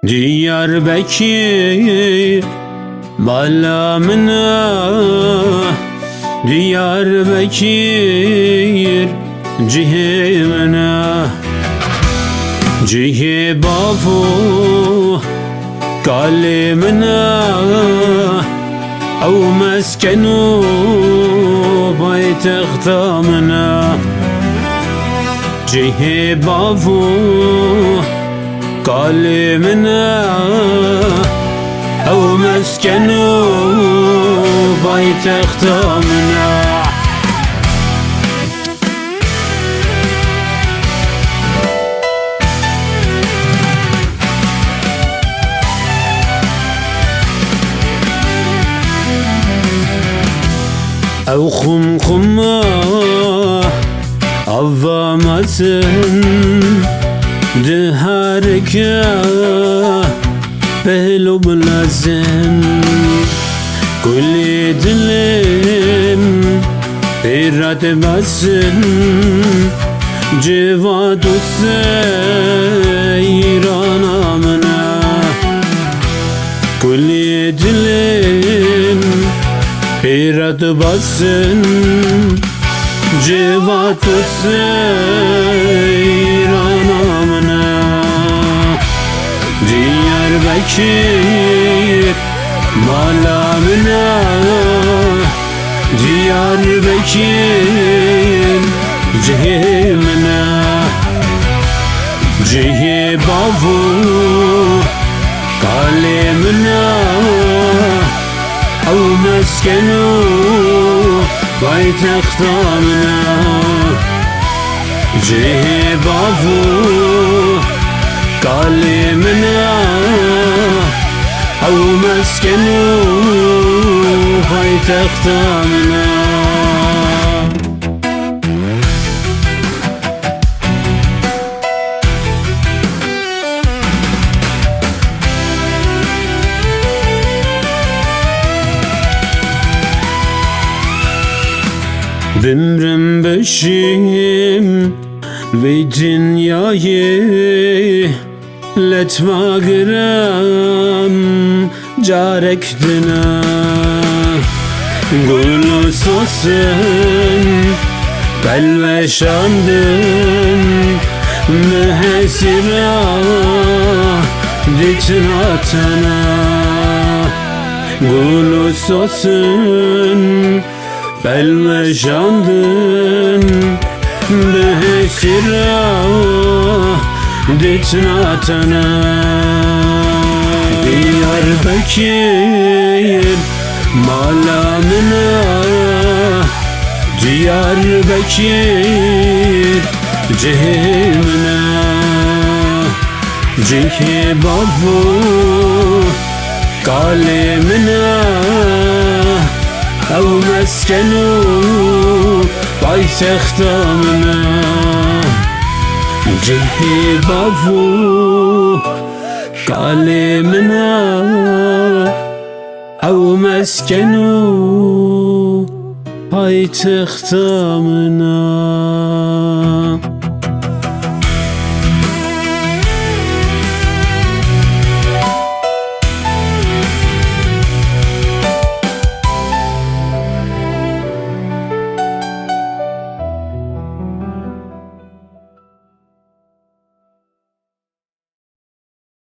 Diyarbakır malamına, Diyarbakır cihemena, cihe bafu kalemena, ev meskenu paytextamına, cihe bafu kalemena, ev meskenu paytextamına. Ev khumkhuma avvamasın diharika pehlu blazin kulli dilim irat basın civadu seyran amna kulli dilim irat basın civatu seyran amna. Diyarbakır malamına, Diyarbakır cihemena, cihe bavu kalemena, ev meskenu paytextamına, cihe bavu kalemena, ev meskenu paytextamına. Bimrim beşim ve dünyayı letmagıram carek dina, gülü sosun belve şandın mühesira ditnatana, gülü sosun belve şandın mühesira ditnatana. Diyarbakır malamına, Diyarbakır cihemena, cihe babu kalemena, ev meskenu paytextamına, cihe babu kalemena, ev meskenu paytextamına.